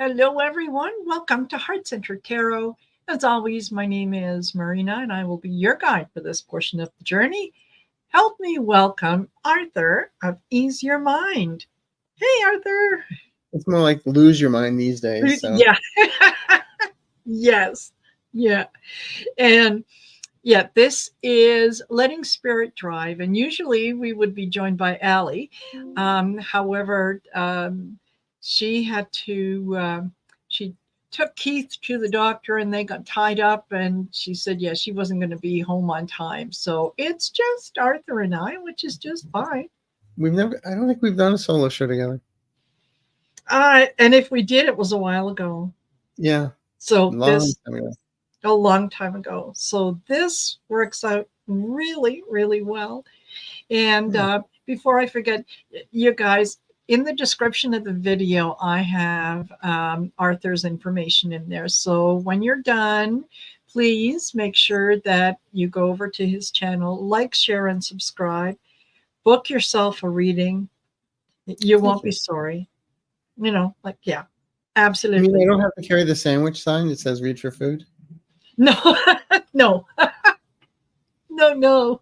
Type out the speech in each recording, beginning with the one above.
Hello, everyone. Welcome to Heart Centered Tarot. As always, my name is Marina, and I will be your guide for this portion of the journey. Help me welcome Arthur of Ease Your Mind. Hey, Arthur. It's more like lose your mind these days. So. Yeah. Yes. Yeah. And yeah, this is Letting Spirit Drive. And usually we would be joined by Aley. However, she had to, she took Keith to the doctor and they got tied up. And she said, yeah, she wasn't going to be home on time. So it's just Arthur and I, which is just fine. I don't think we've done a solo show together. And if we did, it was a while ago. Yeah. So a long time ago. So this works out really, really well. And before I forget, you guys, in the description of the video, I have Arthur's information in there. So when you're done, please make sure that you go over to his channel, like, share, and subscribe. Book yourself a reading. You won't be sorry. You know, like, yeah, absolutely. You mean I don't have to carry the sandwich sign that says read for food? No, no, no.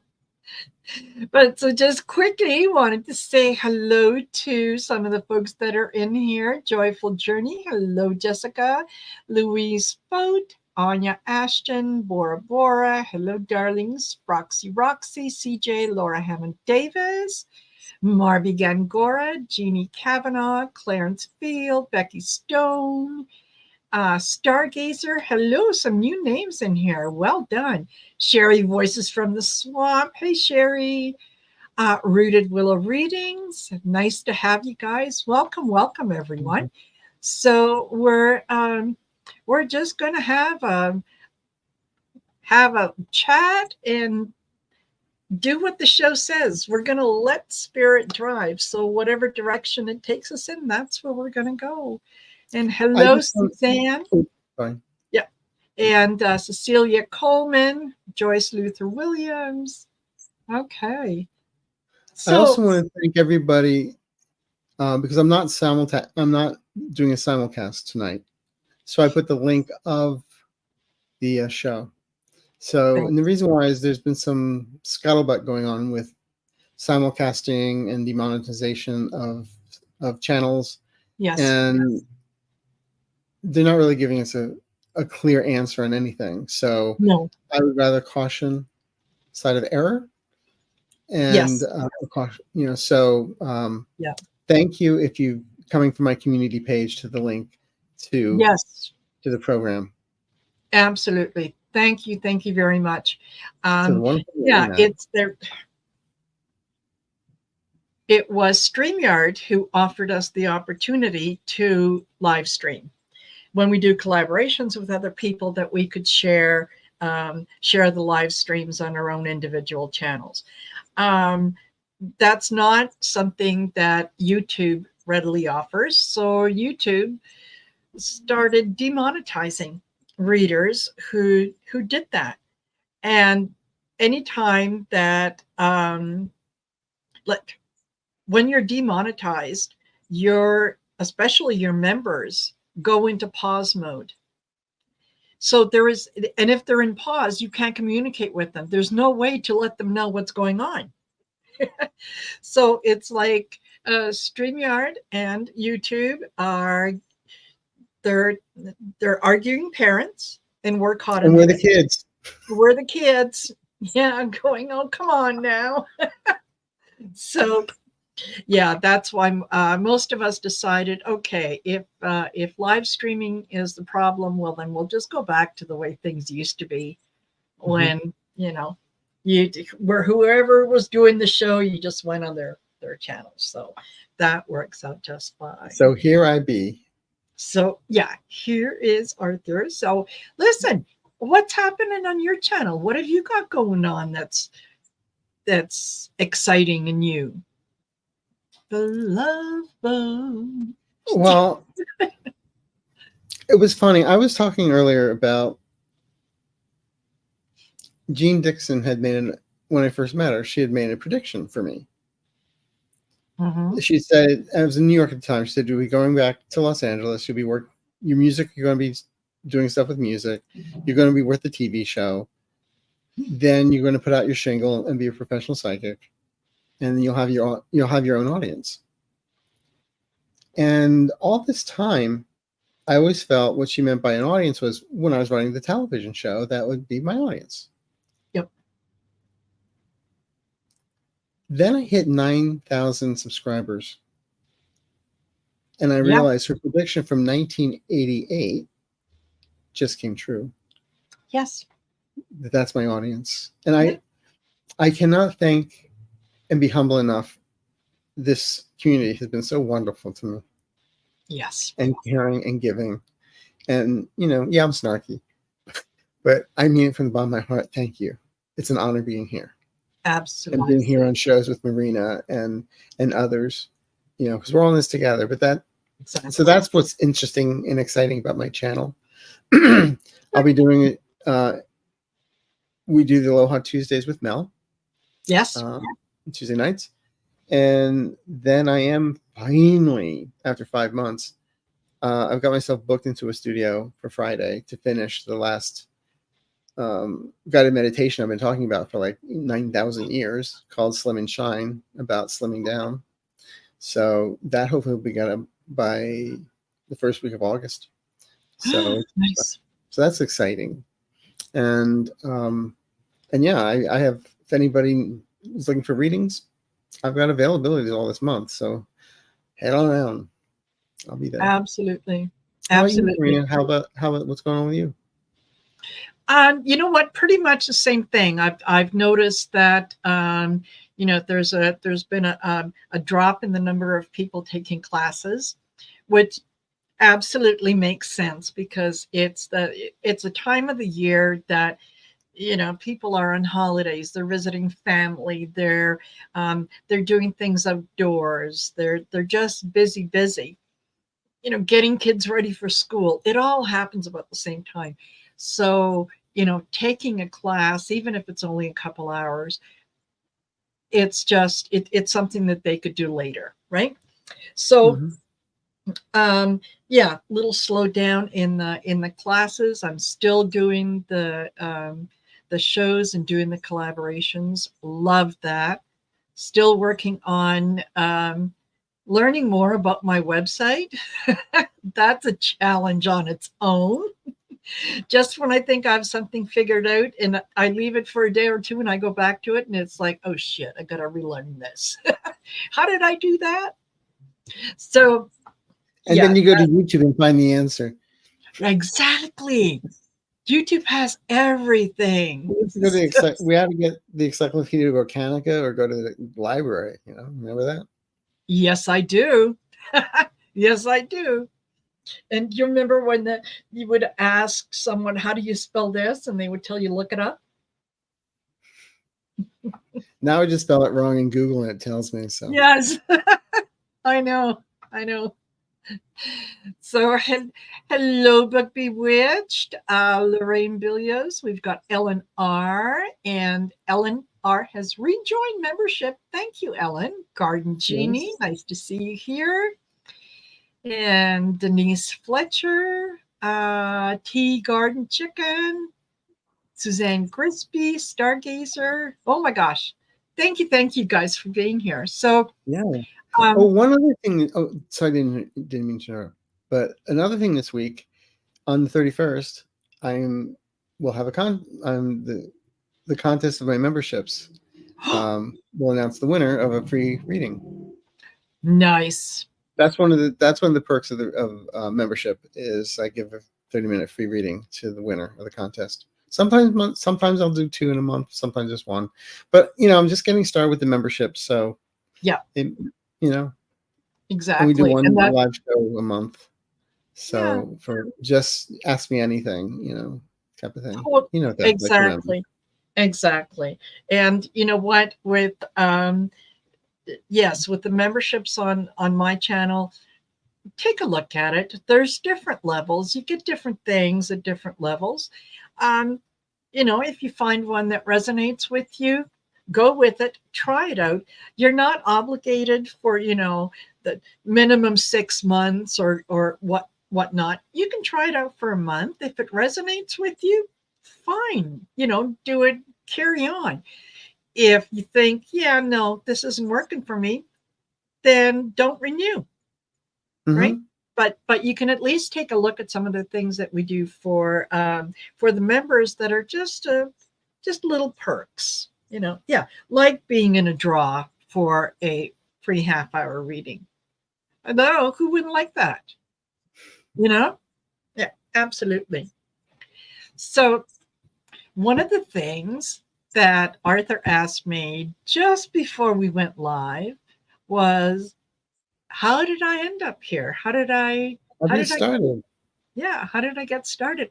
But so just quickly wanted to say hello to some of the folks that are in here. Joyful Journey. Hello, Jessica. Louise Fote. Anya Ashton. Bora Bora. Hello, darlings. Roxy, CJ. Laura Hammond Davis. Marby Gangora. Jeannie Kavanaugh. Clarence Field. Becky Stone. Stargazer, hello, some new names in here. Well done. Sherry, Voices from the Swamp. Hey, Sherry. Rooted Willow Readings. Nice to have you guys. Welcome, everyone. Mm-hmm. So we're just going to have a chat and do what the show says. We're going to let spirit drive. So whatever direction it takes us in, that's where we're going to go. And hello, Suzanne. Yeah. And Cecilia Coleman, Joyce Luther Williams. Okay. So, I also want to thank everybody because I'm not doing a simulcast tonight. So I put the link of the show. So, and the reason why is there's been some scuttlebutt going on with simulcasting and demonetization of channels. Yes. And they're not really giving us a clear answer on anything. So no. I would rather caution side of error. And yes. Caution, so yeah. Thank you if you coming from my community page to the link to the program. Absolutely. Thank you very much. It's there. It was StreamYard who offered us the opportunity to live stream when we do collaborations with other people, that we could share the live streams on our own individual channels. That's not something that YouTube readily offers. So YouTube started demonetizing readers who did that. And anytime that when you're demonetized, especially your members go into pause mode. So and if they're in pause, you can't communicate with them. There's no way to let them know what's going on. So it's like StreamYard and YouTube they're arguing parents, and we're caught in we're the kids. We're the kids. Yeah, going, oh, come on now. So yeah, that's why most of us decided, okay, if live streaming is the problem, well, then we'll just go back to the way things used to be, when where whoever was doing the show, you just went on their channels. So that works out just fine. So here I be. So yeah, here is Arthur. So listen, what's happening on your channel? What have you got going on that's exciting and new? The Love Boat. Well, it was funny. I was talking earlier about Jean Dixon when I first met her, she had made a prediction for me. Mm-hmm. She said, I was in New York at the time, she said, "You'll be going back to Los Angeles. You'll be your music, you're going to be doing stuff with music. You're going to be with the TV show. Then you're going to put out your shingle and be a professional psychic, and you'll have your own audience. And all this time, I always felt what she meant by an audience was when I was running the television show, that would be my audience. Yep. Then I hit 9,000 subscribers. And I realized her prediction from 1988 just came true. Yes. That's my audience. And I cannot thank and be humble enough. This community has been so wonderful to me. Yes. And caring and giving. And, I'm snarky. But I mean it from the bottom of my heart. Thank you. It's an honor being here. Absolutely. And being here on shows with Marina and others, because we're all in this together. But so that's what's interesting and exciting about my channel. I'll be doing it. We do the Aloha Tuesdays with Mel. Yes. Tuesday nights. And then I am finally, after 5 months, I've got myself booked into a studio for Friday to finish the last guided meditation I've been talking about for like 9,000 years, called Slim and Shine, about slimming down. So that hopefully will be done by the first week of August. So nice. So that's exciting. And yeah, I have, if anybody is looking for readings, I've got availability all this month. So head on down. I'll be there. Absolutely. Absolutely. How about what's going on with you? You know what? Pretty much the same thing. I've noticed that there's been a drop in the number of people taking classes, which absolutely makes sense because it's a time of the year that people are on holidays, they're visiting family, they're doing things outdoors, they're just busy, getting kids ready for school. It all happens about the same time. So, taking a class, even if it's only a couple hours, it's just, it's something that they could do later. Right. So, yeah, little slow down in the classes. I'm still doing the shows and doing the collaborations. Love that. Still working on learning more about my website. That's a challenge on its own. Just when I think I have something figured out and I leave it for a day or two and I go back to it and it's like, oh shit, I got to relearn this. How did I do that? So, and then you go to YouTube and find the answer. Exactly. YouTube has everything. We have to get the Encyclopedia Britannica or go to the library. Remember that? Yes, I do. Yes, I do. And you remember when you would ask someone, how do you spell this? And they would tell you, look it up. Now I just spell it wrong in Google and it tells me. So yes, I know. So hello, Book Bewitched, Lorraine Billios. We've got Ellen R. And Ellen R. has rejoined membership. Thank you, Ellen. Garden Genie, yes. Nice to see you here. And Denise Fletcher, Tea Garden Chicken, Suzanne Crispy, Stargazer. Oh my gosh. Thank you guys for being here. So yeah. One other thing. Oh, sorry, didn't mean to interrupt. But another thing this week, on the 31st, we'll have the contest of my memberships. We'll announce the winner of a free reading. Nice. That's one of the perks of membership is I give a 30-minute free reading to the winner of the contest. Sometimes I'll do 2 in a month, sometimes just 1. But I'm just getting started with the membership, so yeah. Exactly. And we do one live show a month. So for just ask me anything, type of thing. Well, exactly. And you know what? With with the memberships on my channel, take a look at it. There's different levels. You get different things at different levels. If you find one that resonates with you, go with it, try it out. You're not obligated for, the minimum 6 months or whatnot, you can try it out for a month. If it resonates with you, fine, do it, carry on. If you think, yeah, no, this isn't working for me, then don't renew, right? But you can at least take a look at some of the things that we do for the members that are just little perks, yeah, like being in a draw for a free half-hour reading. I know, who wouldn't like that? Yeah, absolutely. So one of the things that Arthur asked me just before we went live was, how did I end up here? How did I started? Yeah, how did I get started?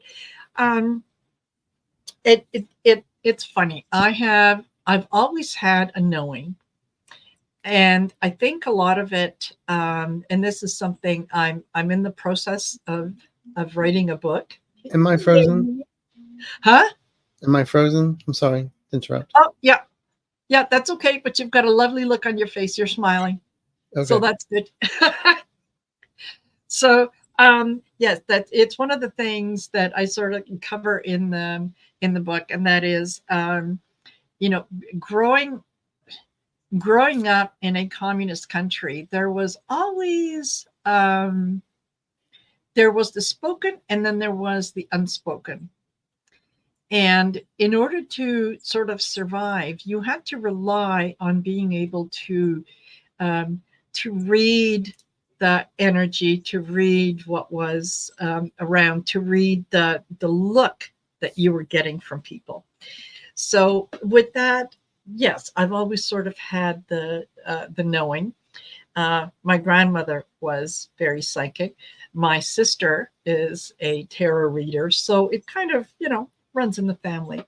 It's funny. I've always had a knowing, and I think a lot of it, and this is something I'm in the process of writing a book. Am I frozen? Huh? Am I frozen? I'm sorry to interrupt. Oh, yeah. Yeah, that's okay. But you've got a lovely look on your face. You're smiling. Okay. So that's good. So, yes, it's one of the things that I sort of cover in the book, and that is, growing up in a communist country, there was always there was the spoken, and then there was the unspoken. And in order to sort of survive, you had to rely on being able to read the energy, to read what was around, to read the look that you were getting from people. So with that, yes, I've always sort of had the knowing. My grandmother was very psychic. My sister is a tarot reader, so it kind of runs in the family.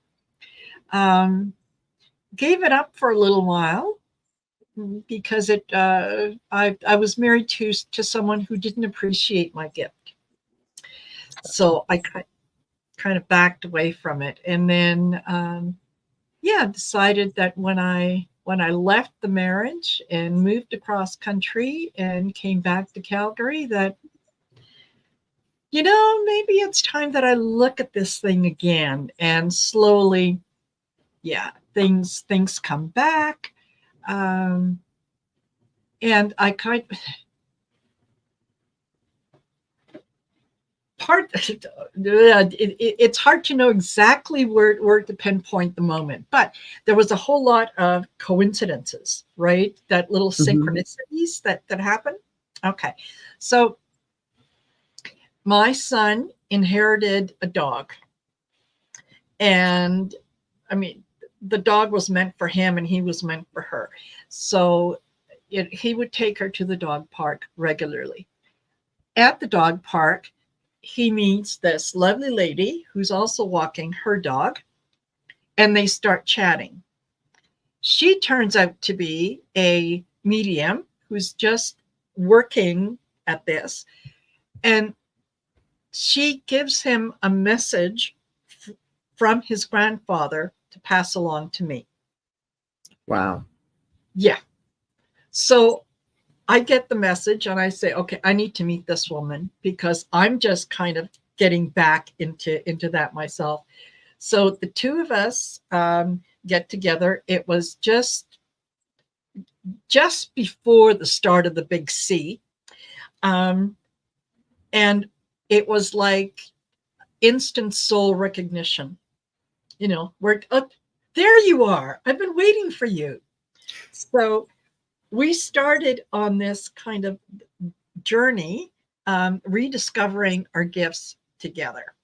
Gave it up for a little while because I was married to someone who didn't appreciate my gift, so I kind of backed away from it, and then decided that when I left the marriage and moved across country and came back to Calgary, that maybe it's time that I look at this thing again. And slowly, things come back. And I it's hard to know exactly where to pinpoint the moment, but there was a whole lot of coincidences, right? That little synchronicities that happen. Okay. So my son inherited a dog, and I mean, the dog was meant for him and he was meant for her. So he would take her to the dog park regularly. At the dog park, he meets this lovely lady who's also walking her dog, and they start chatting. She turns out to be a medium who's just working at this, and she gives him a message from his grandfather to pass along to me. Wow. Yeah. So I get the message and I say, okay, I need to meet this woman because I'm just kind of getting back into that myself. So the two of us get together. It was just before the start of the big C. And it was like instant soul recognition. We're up. There you are. I've been waiting for you. So we started on this kind of journey, rediscovering our gifts together.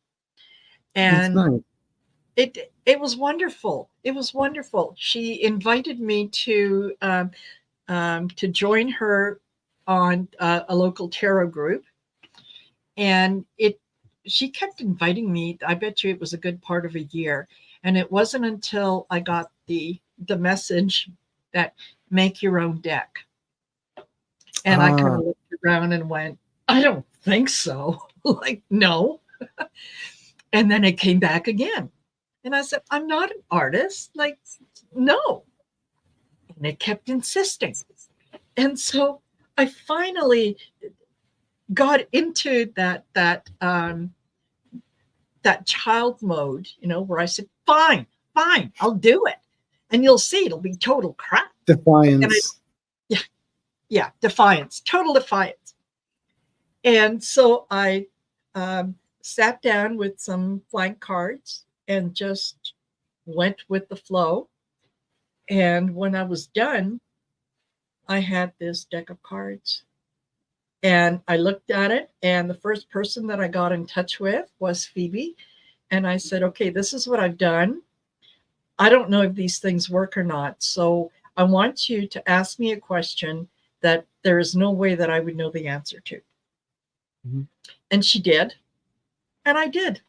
And nice. It was wonderful. It was wonderful. She invited me to join her on a local tarot group. And she kept inviting me. I bet you it was a good part of a year. And it wasn't until I got the message that make your own deck. And I kind of looked around and went, I don't think so. Like, no. And then it came back again. And I said, I'm not an artist. Like, no. And it kept insisting. And so I finally, got into that child mode, where I said, fine, I'll do it. And you'll see it'll be total crap. Defiance. Yeah, defiance, total defiance. And so I sat down with some blank cards and just went with the flow. And when I was done, I had this deck of cards. And I looked at it, and the first person that I got in touch with was Phoebe. And I said, okay, this is what I've done. I don't know if these things work or not. So I want you to ask me a question that there is no way that I would know the answer to. Mm-hmm. And she did. And I did.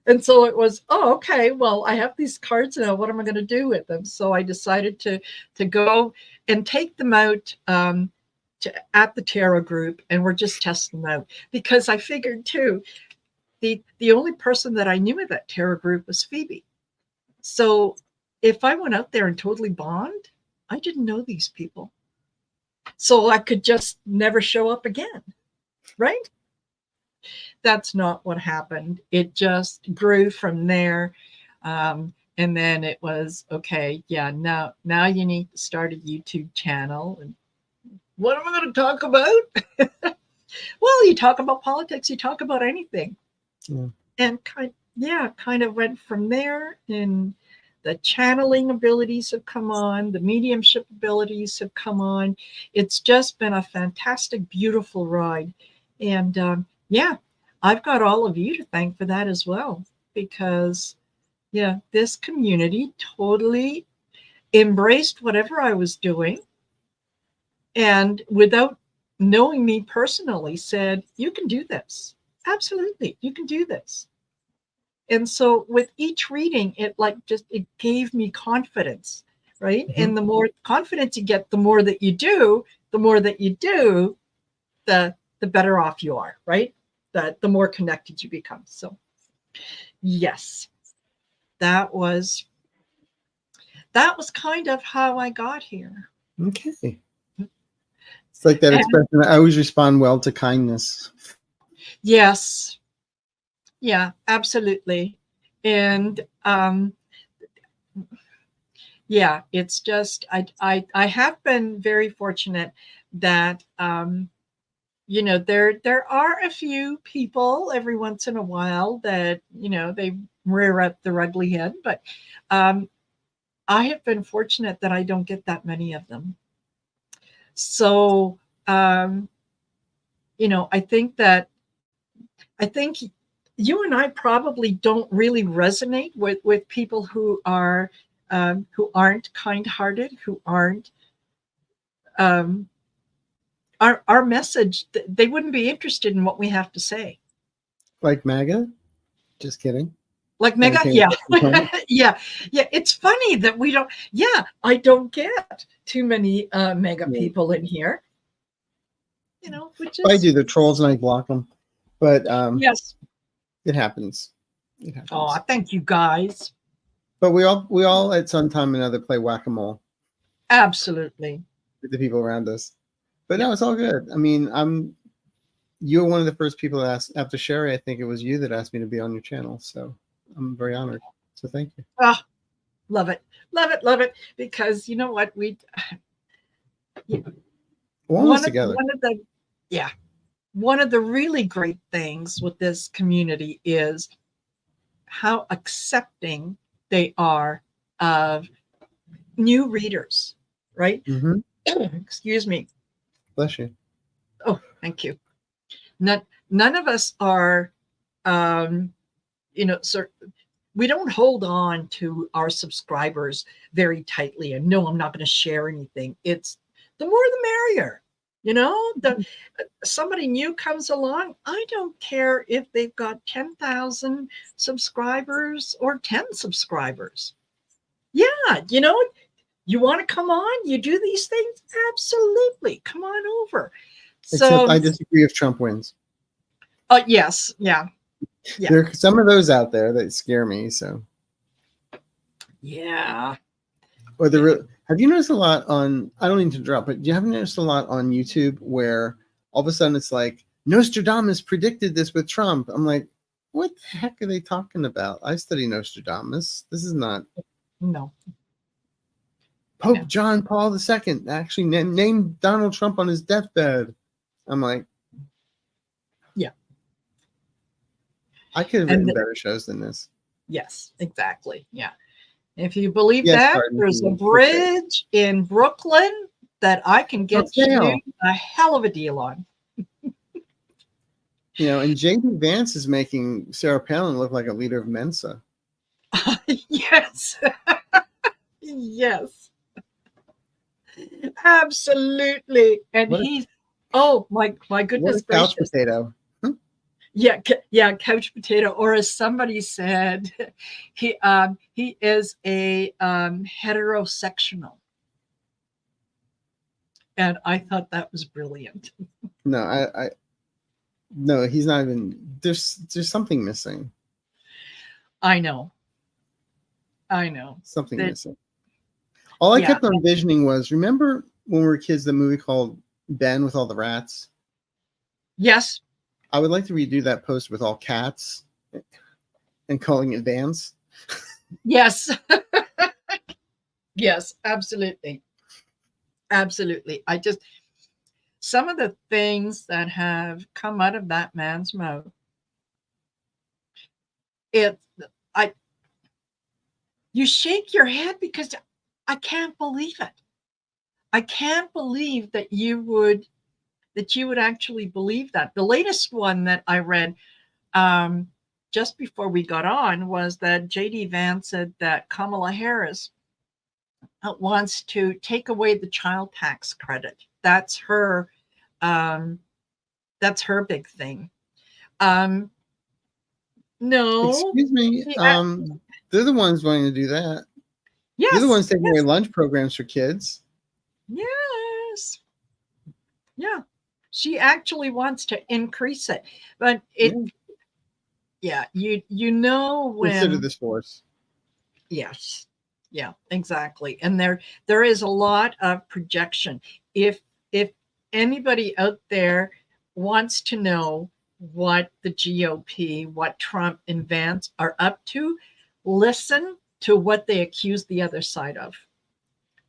And so it was, oh, okay, well, I have these cards now. What am I going to do with them? So I decided to go and take them out at the tarot group, and we're just testing them out. Because I figured, too, the only person that I knew at that tarot group was Phoebe. So if I went out there and totally bombed, I didn't know these people. So I could just never show up again, right? That's not what happened. It just grew from there. And then it was, okay, yeah, now you need to start a YouTube channel. And what am I going to talk about? Well, you talk about politics, you talk about anything. Yeah. And kind of went from there. And the channeling abilities have come on, the mediumship abilities have come on. It's just been a fantastic, beautiful ride. And yeah, I've got all of you to thank for that as well, because yeah, this community totally embraced whatever I was doing, and without knowing me personally said, you can do this. Absolutely, you can do this. And so with each reading, it gave me confidence, right? Mm-hmm. And the more confidence you get, the more that you do, the better off you are, right? The more connected you become. So yes, that was kind of how I got here. Okay. It's like that expression, I always respond well to kindness. Yes. Yeah, absolutely. And yeah, it's just I have been very fortunate that there are a few people every once in a while that they rear up their ugly head, but I have been fortunate that I don't get that many of them. So I think you and I probably don't really resonate with people who aren't kind-hearted, who aren't our message. They wouldn't be interested in what we have to say. Like MAGA? Just kidding. Like MAGA, yeah. yeah. It's funny that we don't. Yeah, I don't get too many MAGA people in here. Which is. I do the trolls and I block them, but yes. It happens. Oh, thank you guys. But we all at some time or another play whack-a-mole. Absolutely. With the people around us. But no, it's all good. I mean, you're one of the first people that asked, after Sherry, I think it was you that asked me to be on your channel. So I'm very honored. So thank you. Oh, love it. Love it. Love it. Because you know what? One of the really great things with this community is how accepting they are of new readers, right? Mm-hmm. Excuse me. Bless you. Oh, thank you. None of us are, we don't hold on to our subscribers very tightly. And no, I'm not going to share anything. It's the more the merrier. Somebody new comes along. I don't care if they've got 10,000 subscribers or 10 subscribers. Yeah, you want to come on? You do these things? Absolutely. Come on over. Except I disagree if Trump wins. Yes. Yeah. There are some of those out there that scare me. So. Yeah. Or have you noticed a lot on, I don't need to drop, but you haven't noticed a lot on YouTube where all of a sudden it's like Nostradamus predicted this with Trump. I'm like, what the heck are they talking about? I study Nostradamus. This is not. No. Pope John Paul II actually named Donald Trump on his deathbed. I'm like, yeah. I could have written better shows than this. Yes, exactly. Yeah. If you believe that, there's a bridge in Brooklyn that I can get you a hell of a deal on. You know, and J.D. Vance is making Sarah Palin look like a leader of Mensa. Yes. Yes. Absolutely. And he's, oh my goodness gracious. Couch potato. Yeah, couch potato. Or as somebody said, he is a heterosexual. And I thought that was brilliant. No, he's not even. There's something missing. I know. Something missing. All I kept on envisioning was, remember when we were kids, the movie called Ben with all the rats? Yes. I would like to redo that post with all cats and calling it Vance. Yes. Yes, absolutely. Absolutely. Some of the things that have come out of that man's mouth, you shake your head because I can't believe it. I can't believe that you would actually believe that. The latest one that I read just before we got on was that J.D. Vance said that Kamala Harris wants to take away the child tax credit. That's her big thing. No. Excuse me. They're the ones wanting to do that. Yes. They're the ones taking away lunch programs for kids. Yes. Yeah. She actually wants to increase it. But you know when consider this force. Yes. Yeah, exactly. And there is a lot of projection. If anybody out there wants to know what the GOP, what Trump and Vance are up to, listen to what they accuse the other side of,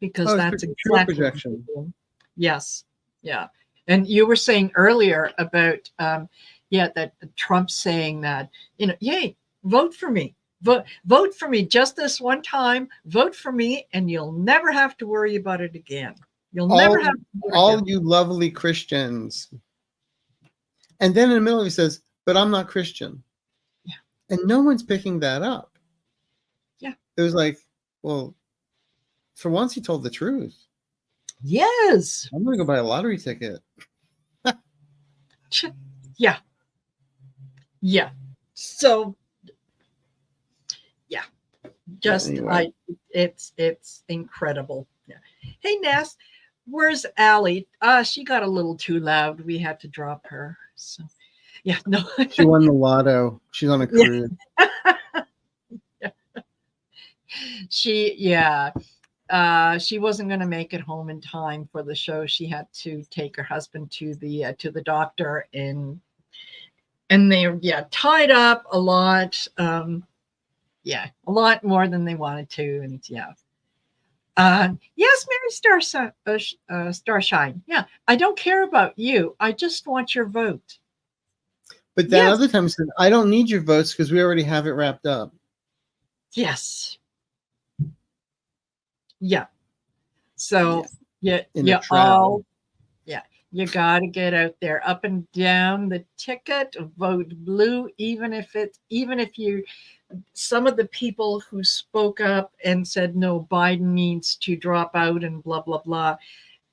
because that's exactly projection. Yes. Yeah. And you were saying earlier about that Trump's saying that, yay, vote for me. Vote for me just this one time. Vote for me, and you'll never have to worry about it again. You'll never have to worry all you lovely Christians. And then in the middle he says, but I'm not Christian. Yeah. And no one's picking that up. Yeah. It was like, well, for once he told the truth. Yes. I'm going to go buy a lottery ticket. Yeah. Yeah. So, yeah. Just, anyway. It's incredible. Yeah. Hey, Ness, where's Aley? She got a little too loud. We had to drop her. So, yeah, no. She won the lotto. She's on a cruise. Yeah. She wasn't going to make it home in time for the show. She had to take her husband to the doctor, and they tied up a lot. A lot more than they wanted to, and yes, Mary Starshine. Yeah, I don't care about you. I just want your vote. But that other time said, I don't need your votes because we already have it wrapped up. Yes. Yeah. So you got to get out there, up and down the ticket, vote blue, even if some of the people who spoke up and said, no, Biden needs to drop out and blah, blah, blah.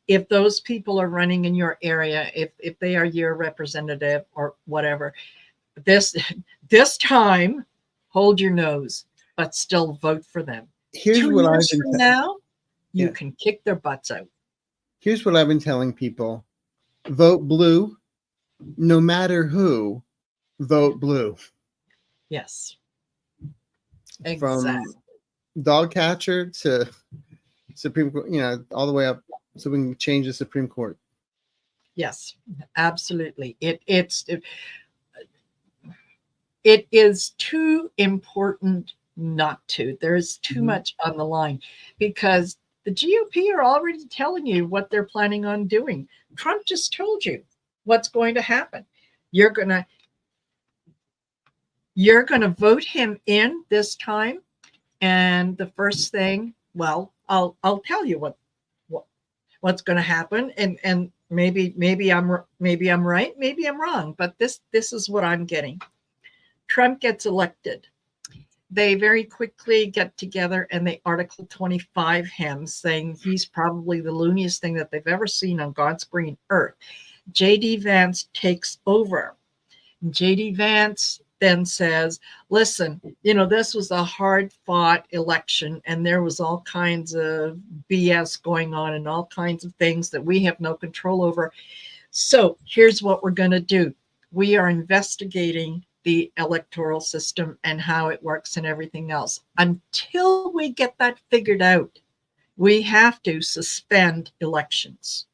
If those people are running in your area, if they are your representative or whatever, this time, hold your nose, but still vote for them. Here's 2 what years from now, you can kick their butts out. Here's what I've been telling people. Vote blue. No matter who, vote blue. Yes. Exactly. From dog catcher to Supreme Court, all the way up so we can change the Supreme Court. Yes, absolutely. It is too important not to. There's too much on the line because the GOP are already telling you what they're planning on doing. Trump just told you what's going to happen. You're gonna vote him in this time, and the first thing, well, I'll tell you what's going to happen, and maybe I'm right, maybe I'm wrong, but this is what I'm getting. Trump gets elected. They very quickly get together and they Article 25 him, saying he's probably the looniest thing that they've ever seen on God's green earth. J.D. Vance takes over. J.D. Vance then says, listen, this was a hard fought election and there was all kinds of BS going on and all kinds of things that we have no control over. So here's what we're going to do. We are investigating the electoral system and how it works and everything else. Until we get that figured out, we have to suspend elections.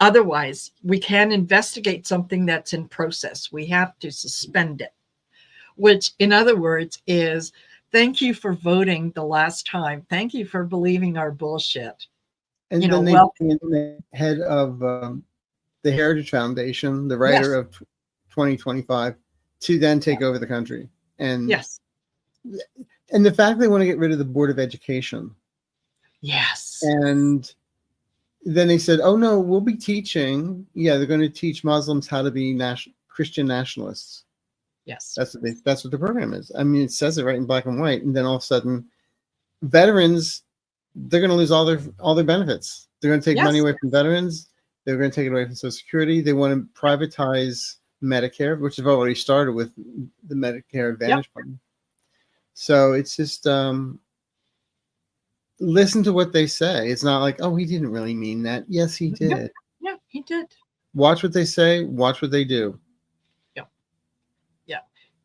Otherwise, we can't investigate something that's in process. We have to suspend it, which in other words is, thank you for voting the last time. Thank you for believing our bullshit. And then they bring in the head of the Heritage Foundation, the writer of 2025, to then take over the country. And and the fact they want to get rid of the Board of Education. Yes. And then they said, oh no, we'll be teaching. Yeah, they're going to teach Muslims how to be Christian nationalists. Yes. That's what the program is. I mean, it says it right in black and white. And then all of a sudden, veterans, they're going to lose all their benefits. They're going to take money away from veterans. They're going to take it away from Social Security. They want to privatize Medicare, which they've already started with the Medicare Advantage Plan. So it's just listen to what they say. It's not like, oh, he didn't really mean that. Yes, he did. Yeah, he did. Watch what they say. Watch what they do. Yeah.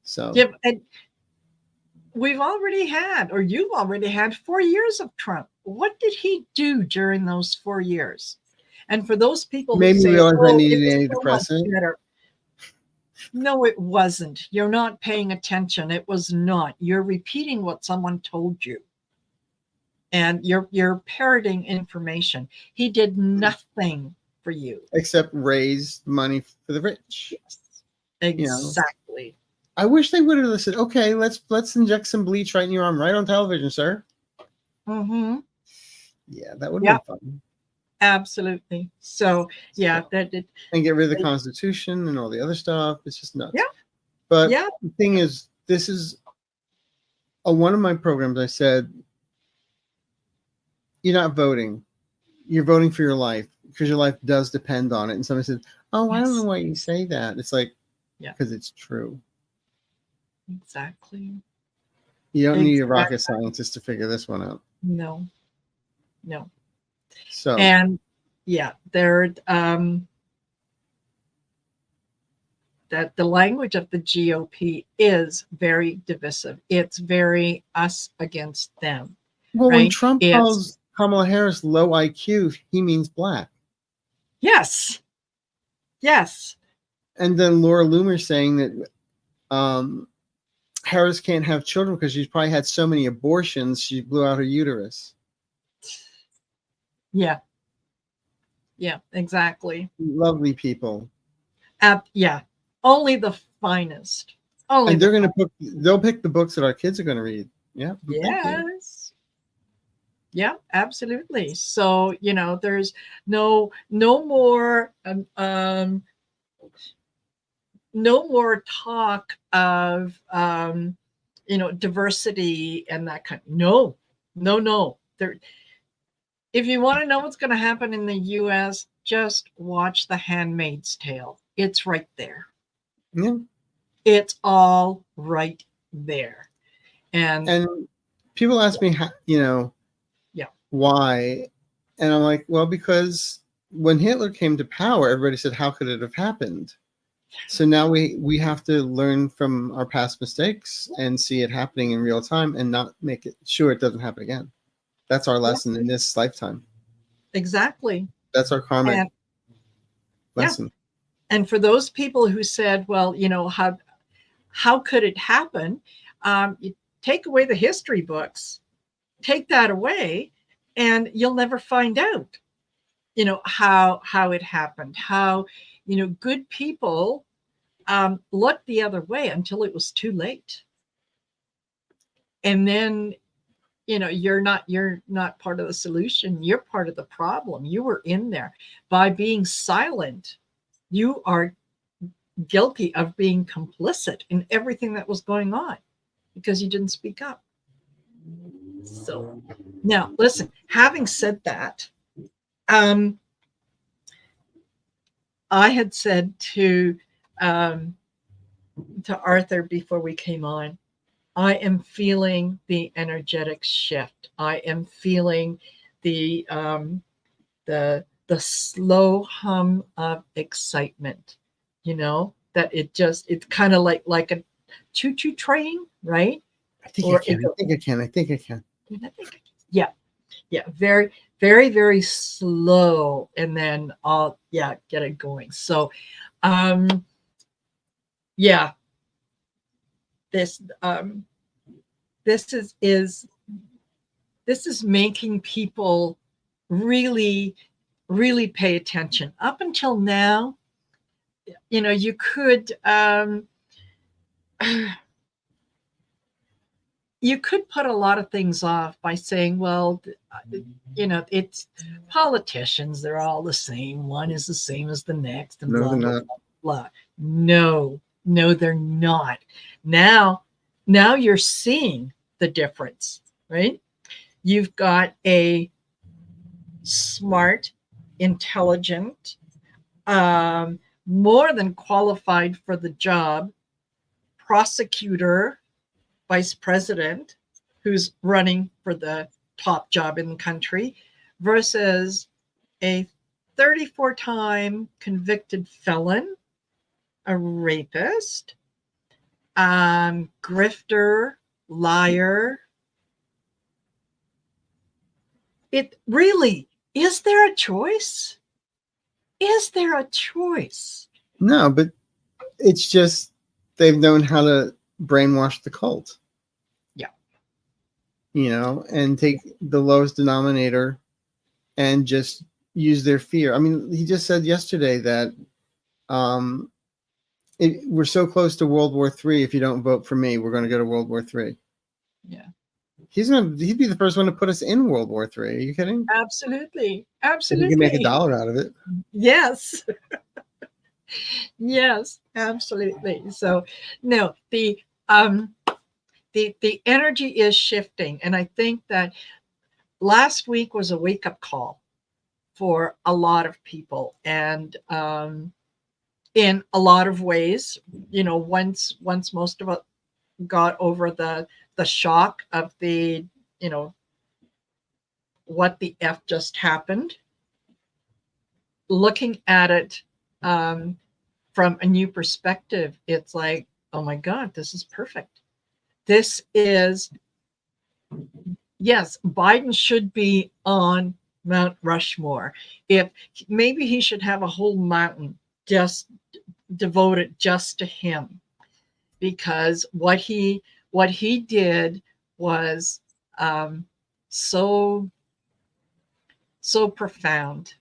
So and you've already had 4 years of Trump. What did he do during those 4 years? And for those people who say, realize I needed an antidepressant. No, it wasn't. You're not paying attention. It was not. You're repeating what someone told you. And you're parroting information. He did nothing for you. Except raise money for the rich. Yes, exactly. I wish they would have said, okay, let's inject some bleach right in your arm, right on television, sir. Mm-hmm. Yeah, that would have been fun. Absolutely. So that did. And get rid of the Constitution and all the other stuff. It's just nuts. Yeah. But the thing is, this is one of my programs. I said, you're not voting. You're voting for your life because your life does depend on it. And somebody said, oh, I don't know why you say that. It's like, because it's true. Exactly. You don't need a rocket scientist to figure this one out. No. So and there that the language of the GOP is very divisive. It's very us against them. Well, when Trump calls Kamala Harris low IQ, he means black. Yes. And then Laura Loomer saying that Harris can't have children because she's probably had so many abortions, she blew out her uterus. Yeah, exactly. Lovely people. Only the finest. And they'll pick the books that our kids are going to read. Yeah. Yes. Yeah, absolutely. So, there's no more talk of diversity and that kind. No. There. If you want to know what's going to happen in the U.S., just watch The Handmaid's Tale. It's right there. Yeah. It's all right there. And people ask me, why? And I'm like, well, because when Hitler came to power, everybody said, how could it have happened? So now we have to learn from our past mistakes and see it happening in real time and not make it sure it doesn't happen again. That's our lesson in this lifetime. Exactly. That's our karma. lesson. And for those people who said, well, how could it happen? You take away the history books, take that away, and you'll never find out, how it happened, how, good people looked the other way until it was too late. And then, you're not part of the solution. You're part of the problem. You were in there. By being silent, you are guilty of being complicit in everything that was going on because you didn't speak up. So now listen, having said that, I had said to Arthur before we came on, I am feeling the energetic shift. I am feeling the slow hum of excitement, that it's kind of like a choo-choo train, right? I think I can. Yeah. Very, very, very slow. And then I'll get it going. So, yeah, this is making people really, really pay attention. Up until now, you could you could put a lot of things off by saying, well, it's politicians, they're all the same. One is the same as the next, and No, blah, they're blah, not. blah, blah. No, they're not. Now you're seeing the difference, right? You've got a smart, intelligent, more than qualified for the job prosecutor, vice president, who's running for the top job in the country, versus a 34-time convicted felon, a rapist, grifter, liar. It really, is there a choice? Is there a choice? No, but it's just they've known how to brainwash the cult. Yeah. And take the lowest denominator and just use their fear. I mean, he just said yesterday that we're so close to World War III. If you don't vote for me, we're going to go to World War III. Yeah. He'd be the first one to put us in World War III. Are you kidding? Absolutely. If he can make $1 out of it. Yes. Yes, absolutely. So no, the energy is shifting. And I think that last week was a wake-up call for a lot of people. And in a lot of ways, once most of us got over the shock of the, what the F just happened, looking at it from a new perspective, it's like, oh my God, this is perfect. This is, yes, Biden should be on Mount Rushmore. If maybe he should have a whole mountain just devoted just to him, because what he did was so profound.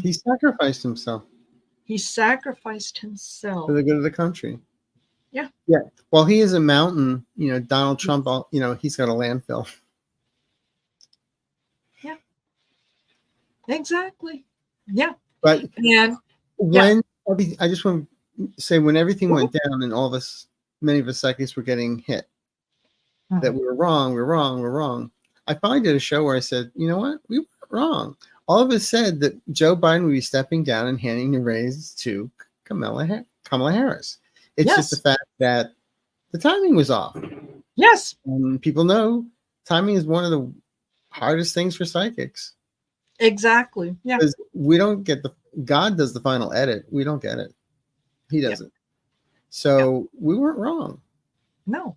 He sacrificed himself. He sacrificed himself for the good of the country. Yeah. Yeah. While he is a mountain, Donald Trump, he's got a landfill. Yeah. Exactly. Yeah. But and I just want to say, when everything went down and many of us psychics were getting hit, that we were wrong. I finally did a show where I said, you know what? We weren't wrong. All of us said that Joe Biden would be stepping down and handing the reins to Kamala Harris. It's just the fact that the timing was off. Yes. And people know timing is one of the hardest things for psychics. Exactly. Yeah. Because we don't get God does the final edit. We don't get it. He doesn't. So we weren't wrong. No.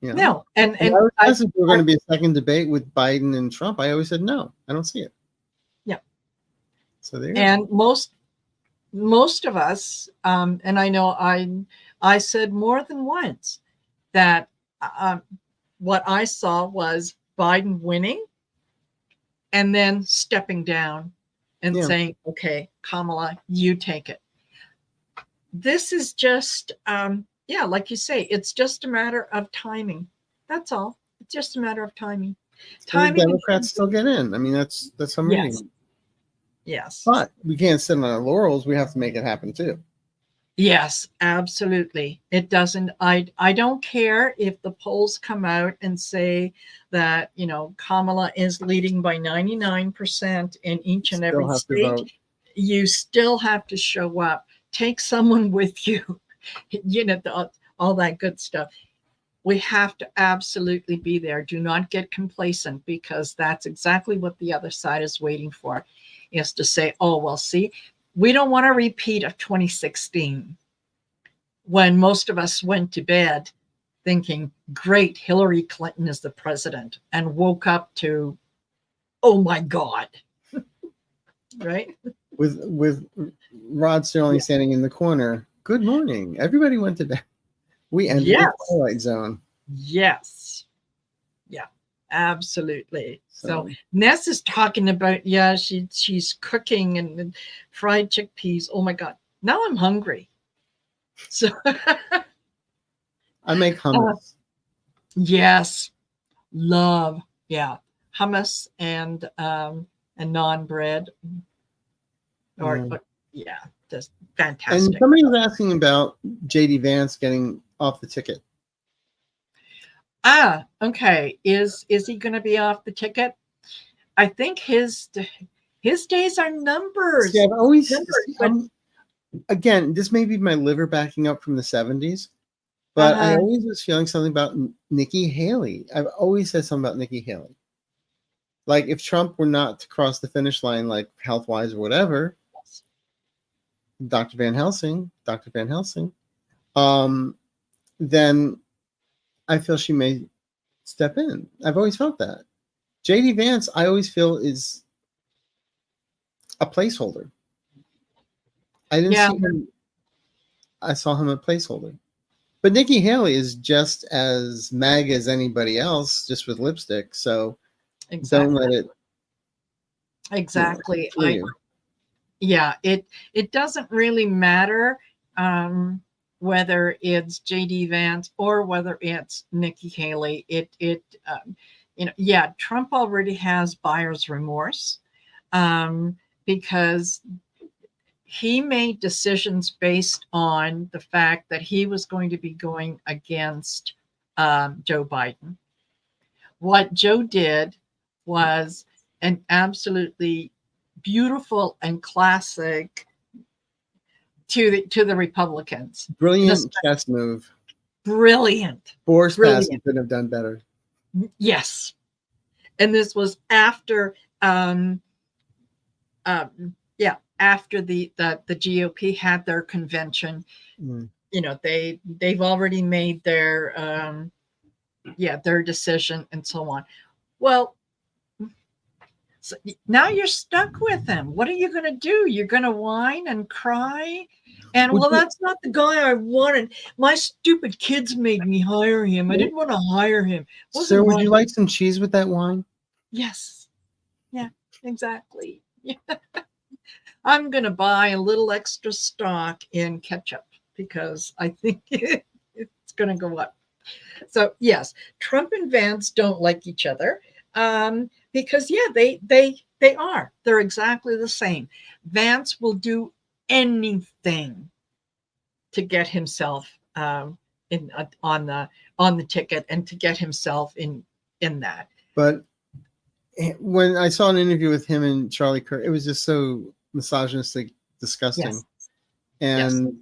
No. And I was we're going to be a second debate with Biden and Trump. I always said, no, I don't see it. Yeah. So there. And most of us, and I know I said more than once that what I saw was Biden winning and then stepping down and saying, okay, Kamala, you take it. This is just, like you say, it's just a matter of timing. That's all. It's just a matter of timing. The Democrats still get in. I mean, that's what I'm reading. Yes. But we can't sit on our laurels. We have to make it happen too. Yes, absolutely. It doesn't, I don't care if the polls come out and say that, Kamala is leading by 99% in each and every state. You still have to show up. Take someone with you, all that good stuff. We have to absolutely be there. Do not get complacent, because that's exactly what the other side is waiting for, is to say, oh, well, see, we don't want a repeat of 2016, when most of us went to bed thinking, great, Hillary Clinton is the president, and woke up to, oh my God. Right? With Rod Sterling standing in the corner. Good morning. Everybody went to bed. We entered the twilight zone. Yes. Yeah, absolutely. So Ness is talking about, she's cooking and fried chickpeas. Oh my God. Now I'm hungry. So I make hummus. Yes. Love. Yeah. Hummus and naan bread. Just fantastic. And somebody was asking about JD Vance getting off the ticket. Okay. Is he going to be off the ticket? I think his days are numbered. See, I've always, again, this may be my liver backing up from the 70s, but I always was feeling something about Nikki Haley. I've always said something about Nikki Haley. Like, if Trump were not to cross the finish line, like health-wise or whatever, Dr. Van Helsing, then I feel she may step in. I've always felt that. JD Vance, I always feel, is a placeholder. I didn't see him. I saw him a placeholder. But Nikki Haley is just as MAGA as anybody else, just with lipstick. So don't let it. Exactly. It doesn't really matter whether it's JD Vance or whether it's Nikki Haley. Trump already has buyer's remorse because he made decisions based on the fact that he was going to be going against Joe Biden. What Joe did was an absolutely beautiful and classic to the Republicans. Brilliant chess move. Brilliant. Boris Pass could have done better. Yes. And this was after after the GOP had their convention. They've already made their decision and so on. Well, so now you're stuck with him. What are you going to do? You're going to whine and cry? And that's not the guy I wanted. My stupid kids made me hire him. I didn't want to hire him. Sir, would you like some cheese with that wine? Yes. Yeah, exactly. Yeah. I'm going to buy a little extra stock in ketchup because I think it's going to go up. So yes, Trump and Vance don't like each other because they're exactly the same. Vance will do anything to get himself on the ticket and to get himself in that. But when I saw an interview with him and Charlie Kirk, it was just so misogynistic, disgusting. Yes. And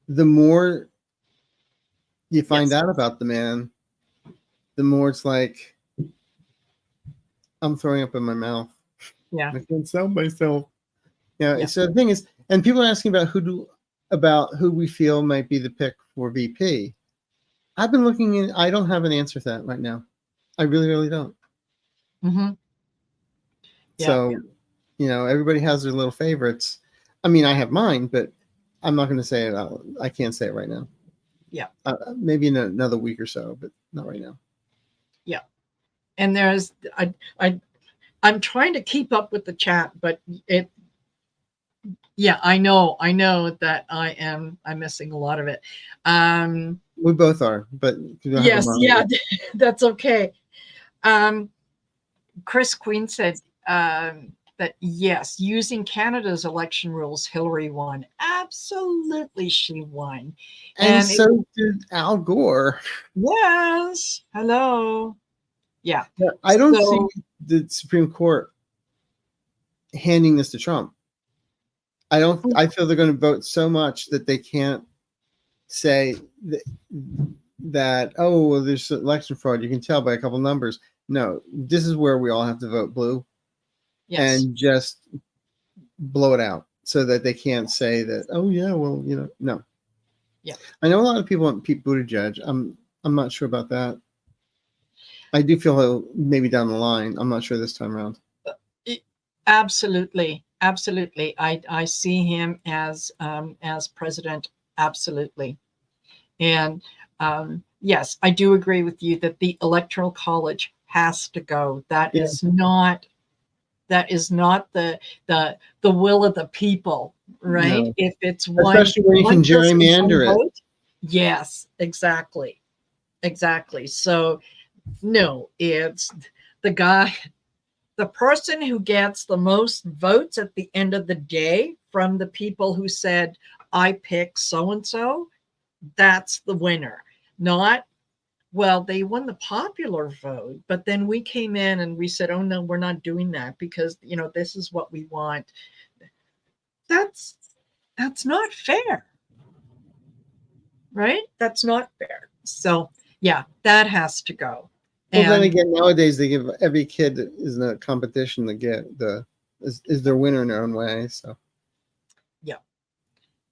the more you find out about the man, the more it's like, I'm throwing up in my mouth. Yeah. I can't sell myself. So the thing is, and people are asking about who we feel might be the pick for VP. I've been looking in, I don't have an answer to that right now. I really, really don't. Mm-hmm. Yeah. So Everybody has their little favorites. I mean, I have mine, but I'm not going to say it. I can't say it right now. Yeah. Maybe in another week or so, but not right now. Yeah. And I'm trying to keep up with the chat, but I know that I'm missing a lot of it. We both are, but yes, that's okay. Chris Queen said that yes, using Canada's election rules, Hillary won. Absolutely, she won. And so did Al Gore. Yes. Hello. Yeah. I don't see the Supreme Court handing this to Trump. I feel they're going to vote so much that they can't say that there's election fraud. You can tell by a couple numbers. No, this is where we all have to vote blue. Yes. And just blow it out so that they can't say that, no. Yeah. I know a lot of people want Pete Buttigieg. I'm not sure about that. I do feel he'll maybe down the line. I'm not sure this time around. Absolutely. I see him as president. Absolutely. And yes, I do agree with you that the Electoral College has to go. That is not the will of the people, right? No. If it's one, especially when you can gerrymander it. Vote, yes, exactly. So no, it's the person who gets the most votes at the end of the day from the people who said, I pick so-and-so, that's the winner. Not, well, they won the popular vote, but then we came in and we said, oh no, we're not doing that because, this is what we want. That's not fair. Right? That's not fair. So yeah, that has to go. Well, then again, nowadays they give every kid is in a competition to get is their winner in their own way. So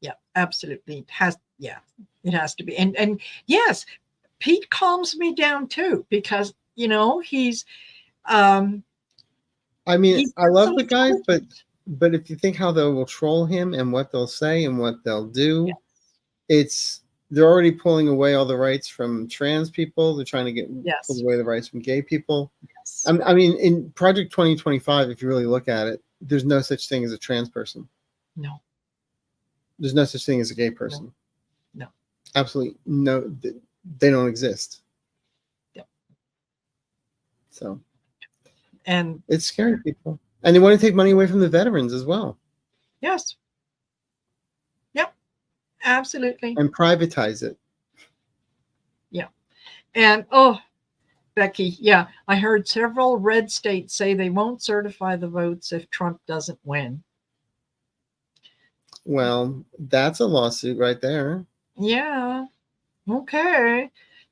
yeah, absolutely. It has to be. And yes, Pete calms me down too, because he's I mean, I love the guy, but if you think how they will troll him and what they'll say and what they'll do, they're already pulling away all the rights from trans people. They're trying to pull away the rights from gay people. Yes. I mean, in Project 2025, if you really look at it, there's no such thing as a trans person. No. There's no such thing as a gay person. No. Absolutely no. They don't exist. Yep. So. And it's scaring people. And they want to take money away from the veterans as well. Yes. Yep. Absolutely. And privatize it. Yeah. And Becky, I heard several red states say they won't certify the votes if Trump doesn't win. Well, that's a lawsuit right there. Yeah. Okay.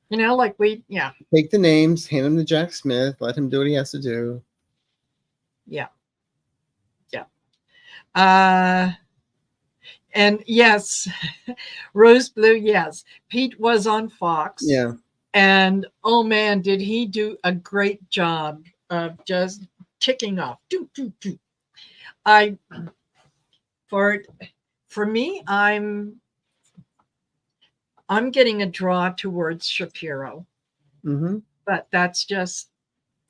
Take the names, hand them to Jack Smith, let him do what he has to do. Yeah. And yes, Rose Blue, yes. Pete was on Fox. Yeah. And oh man, did he do a great job of just ticking off. For me, I'm getting a draw towards Shapiro. Mm-hmm. But that's just,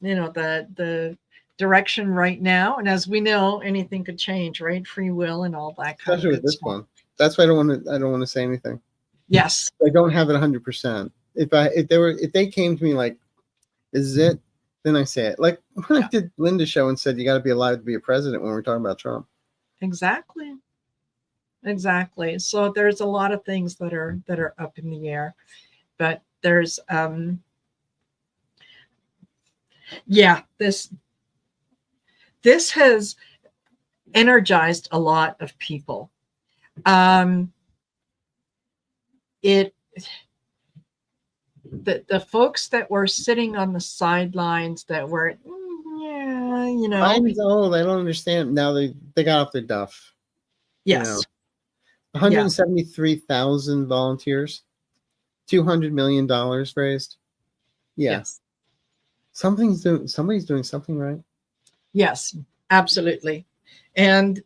the direction right now. And as we know, anything could change, right? Free will and all that kind Especially with this one. That's why I don't want to say anything. Yes. I don't have it 100%. If they came to me like, this is it, then I say it. Like when I did Linda's show and said you got to be alive to be a president when we're talking about Trump. Exactly. So there's a lot of things that are up in the air, but there's this has energized a lot of people. The folks that were sitting on the sidelines that were Biden's old. I don't understand. Now they got off their duff. Yes. 173,000 volunteers, $200 million raised. Yes. Somebody's doing something right. Yes, absolutely. And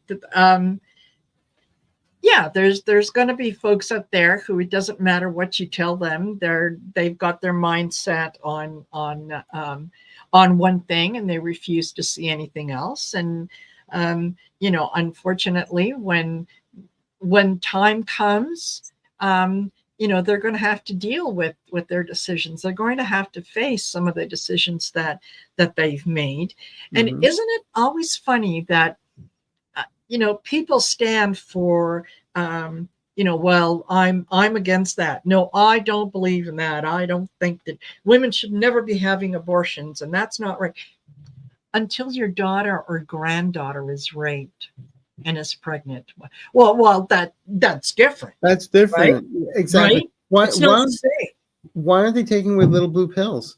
yeah, there's going to be folks out there who it doesn't matter what you tell them, they've got their mindset on one thing, and they refuse to see anything else. And unfortunately, when time comes, they're going to have to deal with their decisions. They're going to have to face some of the decisions that they've made. And isn't it always funny that people stand for, well, I'm against that. No, I don't believe in that. I don't think that women should never be having abortions, and that's not right. Until your daughter or granddaughter is raped and is pregnant. Well, that's different. That's different. Right? Exactly. Right? It's not the same. Why aren't they taking with little blue pills?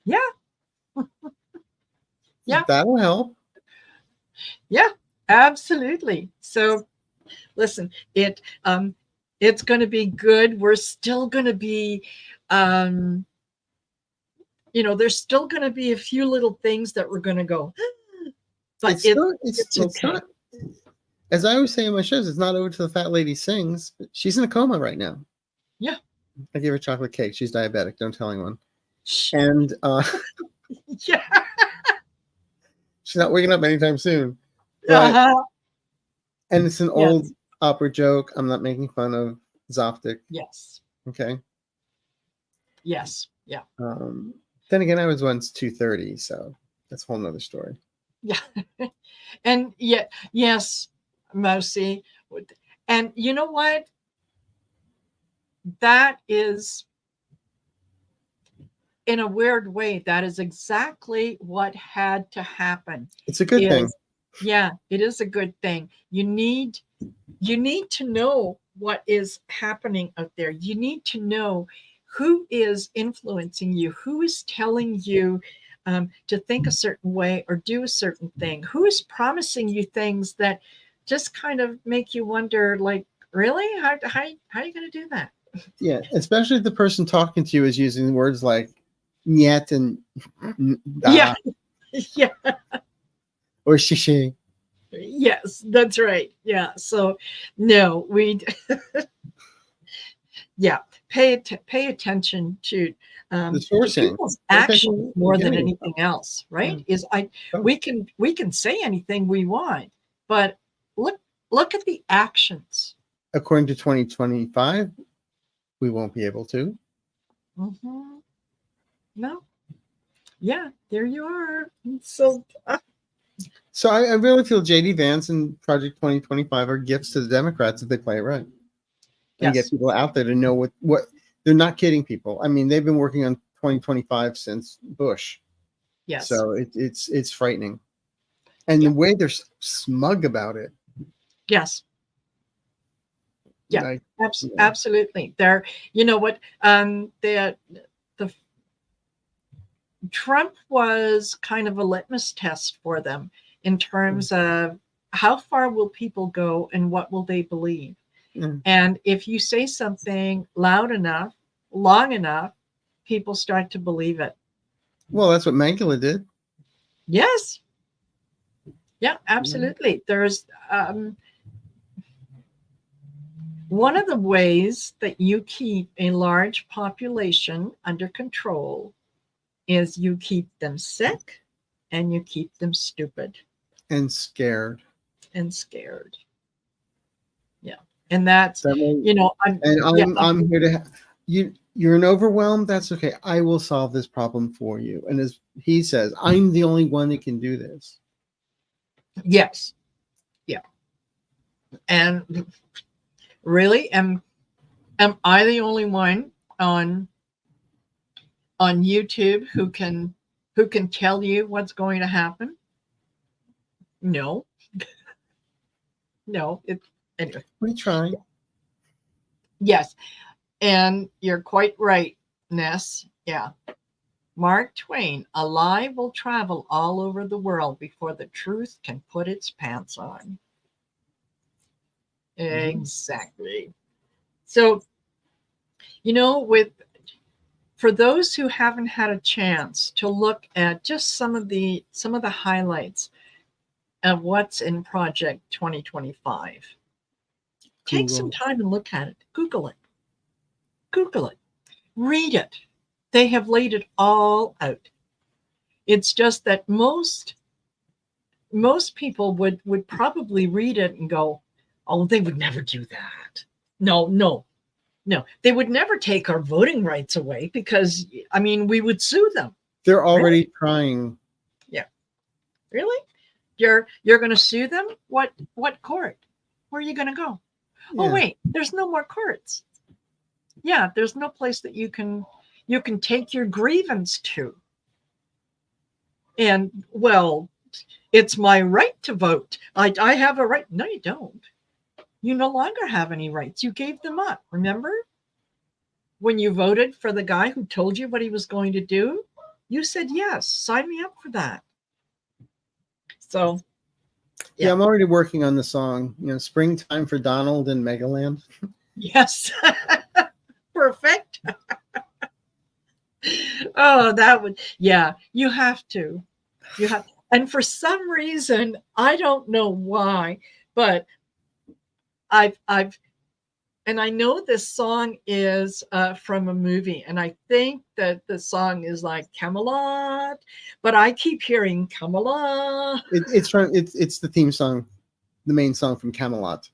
Yeah. Yeah. That'll help. Yeah, absolutely. So listen, it's going to be good. We're still going to be, there's still going to be a few little things that we're going to go, but it's okay. Not, as I always say in my shows, it's not over till the fat lady sings. She's in a coma right now. Yeah. I gave her chocolate cake. She's diabetic. Don't tell anyone. And yeah. She's not waking up anytime soon. But, and it's an old opera joke. I'm not making fun of Zoptic. Yes. Okay. Yes. Yeah. Then again, I was once 230, so that's a whole nother story. Yeah. And yes, Mousy. And you know what? That is, in a weird way, that is exactly what had to happen. It's a good thing. Yeah, it is a good thing. You need to know what is happening out there. You need to know who is influencing you, who is telling you to think a certain way or do a certain thing, who is promising you things that just kind of make you wonder, like, really? How are you going to do that? Yeah, especially if the person talking to you is using words like "niet" and "da." Yeah. Or "shishi." Yes, that's right. Yeah. So no, yeah, pay attention to the sourcing, people's actions more than anything else, right? We can say anything we want, but look at the actions. According to 2025, we won't be able to. Mm-hmm. No. Yeah, there you are. So I really feel J.D. Vance and Project 2025 are gifts to the Democrats if they play it right. And get people out there to know what they're not kidding people. I mean, they've been working on 2025 since Bush. Yes. So it's frightening. And the way they're smug about it. Yes. Yeah, absolutely. They're, you know what, the Trump was kind of a litmus test for them in terms of how far will people go and what will they believe. And if you say something loud enough, long enough, people start to believe it. Well, that's what Mangala did. Yes. Yeah, absolutely. There's one of the ways that you keep a large population under control is you keep them sick and you keep them stupid. And scared. Yeah. And that's, I'm here to you're an overwhelmed. That's okay. I will solve this problem for you. And as he says, I'm the only one that can do this. Yes. Yeah. And really, am I the only one on YouTube who can tell you what's going to happen? No. No. Anyway. We try. Yes. And you're quite right, Ness. Yeah. Mark Twain, a lie will travel all over the world before the truth can put its pants on. Exactly. So, for those who haven't had a chance to look at just some of the highlights, of what's in Project 2025. Take some Google. time and look at it. Google it. Google it. Read it. They have laid it all out. It's just that most people would probably read it and go, oh, they would never do that. No. They would never take our voting rights away because, I mean, we would sue them. They're already trying. Yeah. Really? You're going to sue them? What court? Where are you going to go? Yeah. Oh, wait, there's no more courts. Yeah, there's no place that you can take your grievance to. And, well, it's my right to vote. I have a right. No, you don't. You no longer have any rights. You gave them up. Remember? When you voted for the guy who told you what he was going to do, you said, yes, sign me up for that. So, yeah, I'm already working on the song, Springtime for Donald in Megaland. Yes. Perfect. Oh, that would, yeah, you have to. And for some reason, I don't know why, but and I know this song is from a movie, and I think that the song is like Camelot, but I keep hearing Camelot. It's the theme song, the main song from Camelot.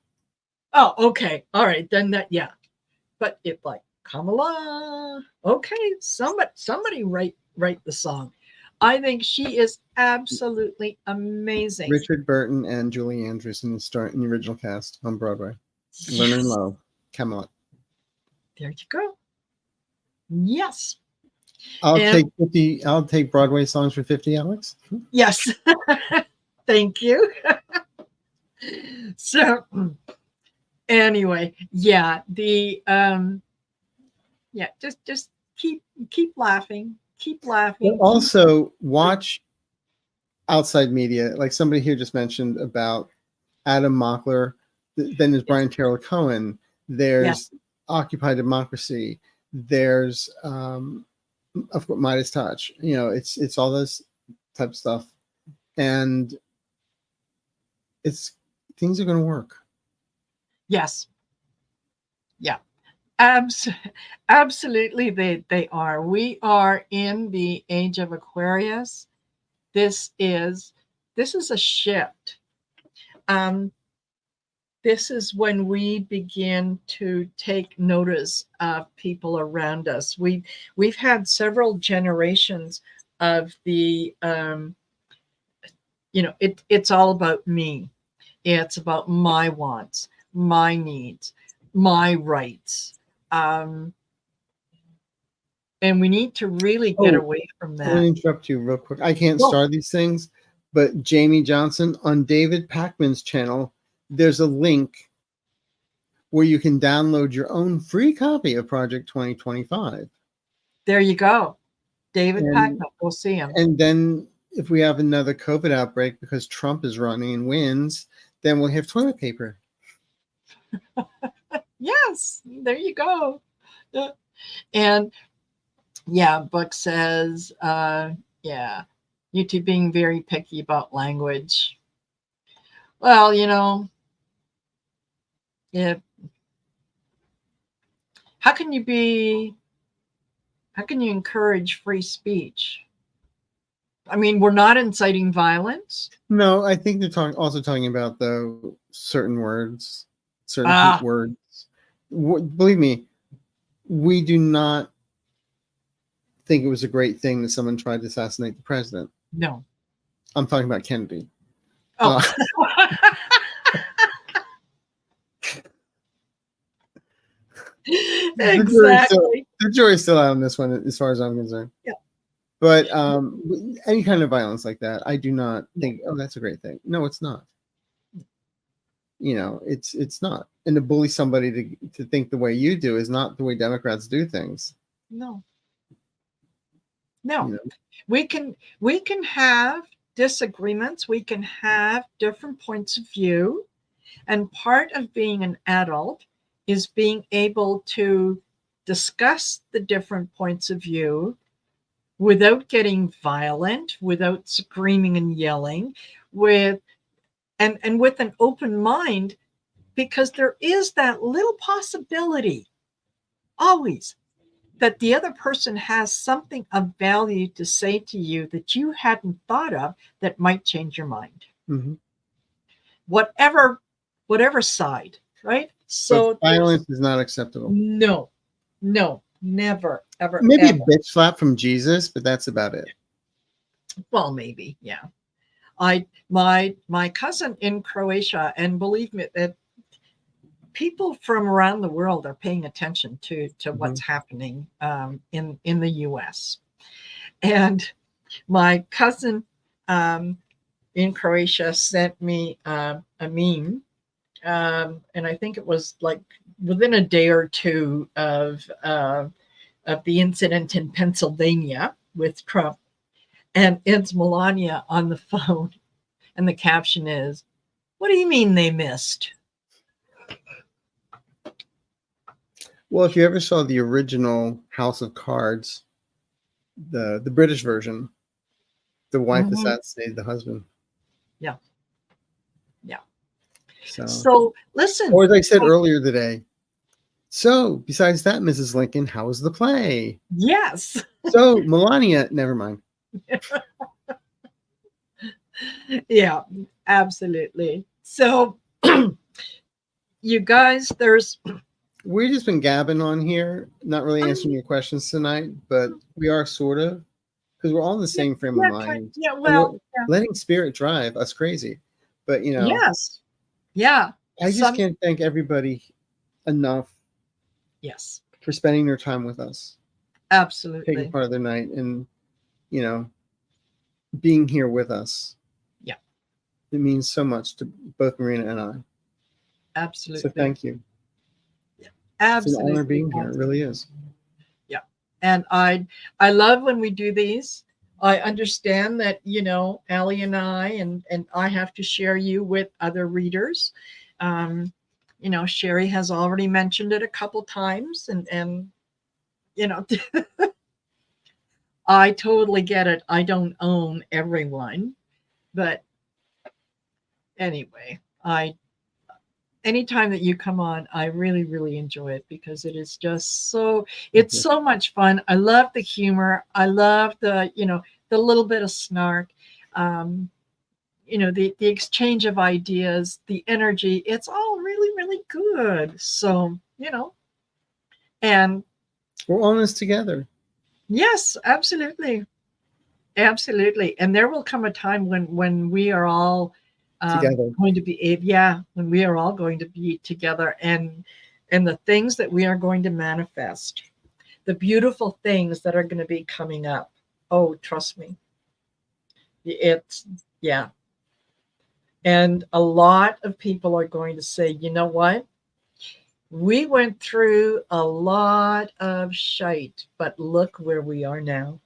Oh, okay, all right, then that, yeah, but it's like Camelot. Okay, somebody write the song. I think she is absolutely amazing. Richard Burton and Julie Andrews in the original cast on Broadway. Yes. Learn and Love, Camelot. There you go. Yes. I'll take Broadway songs for 50, Alex. Yes. Thank you. So anyway, yeah, just keep laughing. Keep laughing. But also watch outside media, like somebody here just mentioned about Adam Mockler. Then there's Brian Terrell Cohen. There's Occupy Democracy. There's of course Midas Touch. It's all this type of stuff, and things are going to work. Yes. Yeah. Absolutely, they are. We are in the age of Aquarius. This is a shift. This is when we begin to take notice of people around us. We've had several generations of the it's all about me. It's about my wants, my needs, my rights. And we need to really get away from that. I'm going to interrupt you real quick. I can't start these things, but Jamie Johnson on David Pakman's channel, there's a link where you can download your own free copy of Project 2025. There you go. David Pakman, go see him. And then if we have another COVID outbreak because Trump is running and wins, then we'll have toilet paper. Yes, there you go. And yeah, Book says, YouTube being very picky about language. Well, how can you encourage free speech? I mean, we're not inciting violence. No, I think they're also talking about the certain words, certain words. Believe me, we do not think it was a great thing that someone tried to assassinate the president. No. I'm talking about Kennedy. Oh. Exactly. The jury's still out on this one, as far as I'm concerned. Yeah. But any kind of violence like that, I do not think, oh, that's a great thing. No, it's not. It's not. And to bully somebody to think the way you do is not the way Democrats do things. No. We can have disagreements. We can have different points of view. And part of being an adult is being able to discuss the different points of view without getting violent, without screaming and yelling, with and with an open mind, because there is that little possibility always that the other person has something of value to say to you that you hadn't thought of that might change your mind. Mm-hmm. Whatever side, right? So but violence is not acceptable. No, never, ever, Maybe ever. a bitch slap from Jesus, but that's about it. Well, maybe, yeah. My cousin in Croatia, and believe me, that people from around the world are paying attention to what's happening in the U.S. And my cousin in Croatia sent me a meme, and I think it was like within a day or two of the incident in Pennsylvania with Trump, and it's Melania on the phone, and the caption is, "What do you mean they missed?" Well, if you ever saw the original House of Cards, the British version, the wife assassinated the husband. Yeah. So listen. Or as I said earlier today, so besides that, Mrs. Lincoln, how was the play? Yes. So Melania, never mind. Yeah, absolutely. So you guys, we've just been gabbing on here, not really answering your questions tonight, but we are sort of, because we're all in the same frame of mind. Yeah, well, letting spirit drive us crazy. But yes. Yeah. I just can't thank everybody enough. Yes. For spending their time with us. Absolutely. Taking part of their night and, being here with us. Yeah. It means so much to both Marina and I. Absolutely. So thank you. Yeah. Absolutely. It's an honor being here. It really is. Yeah. And I love when we do these. I understand that, Aley and I have to share you with other readers. Sherry has already mentioned it a couple times, and I totally get it. I don't own everyone, but anyway, anytime that you come on, I really, really enjoy it because it is just it's so much fun. I love the humor. I love the little bit of snark. The exchange of ideas, the energy, it's all really, really good. So, and we're all in this together. Yes, absolutely. Absolutely. And there will come a time when we are all going to be, when we are all going to be together, and the things that we are going to manifest, the beautiful things that are going to be coming up. Oh, trust me. And a lot of people are going to say, you know what? We went through a lot of shite, but look where we are now.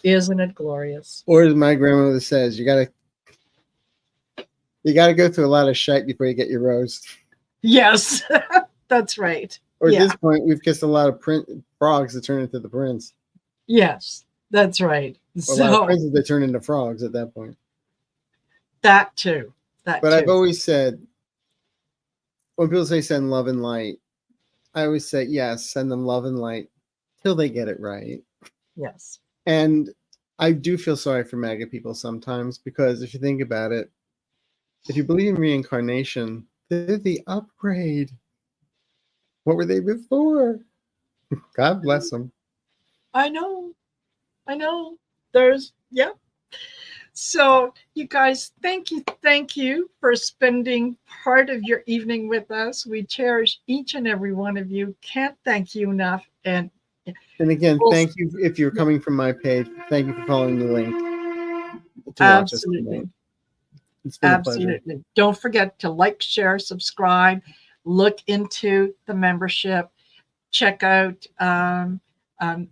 Isn't it glorious? Or as my grandmother says, you gotta go through a lot of shite before you get your rose. Yes, that's right. Or at this point, we've kissed a lot of frogs that turn into the prince. Yes, that's right. A lot of princes that turn into frogs at that point. That too. But I've always said, when people say send love and light, I always say, yes, send them love and light till they get it right. Yes. And I do feel sorry for MAGA people sometimes, because if you think about it, if you believe in reincarnation, they're the upgrade. What were they before? God bless them. I know. So you guys, thank you for spending part of your evening with us. We cherish each and every one of you. Can't thank you enough. And again, thank you if you're coming from my page. Thank you for following the link to watch us tonight. It's been a pleasure. Don't forget to like, share, subscribe, look into the membership, check out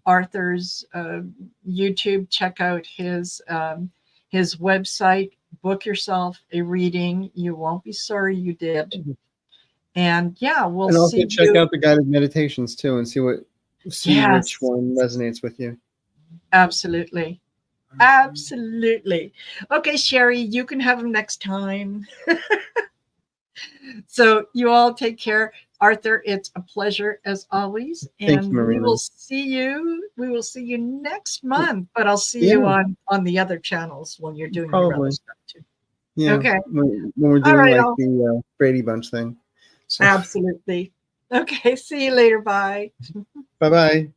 Arthur's YouTube, check out his website, book yourself a reading. You won't be sorry you did. And we'll see. And also check out the guided meditations too, and see which one resonates with you. Absolutely. Absolutely. Okay, Sherry, you can have them next time. So you all take care. Arthur, it's a pleasure as always. Thank you, And we Marina. will see you. We will see you next month, but I'll see Yeah, you on the other channels when you're doing your other probably. stuff too. Yeah, Okay. when we're All doing right. like the Brady Bunch thing. So, Absolutely. Okay. See you later. Bye. bye bye.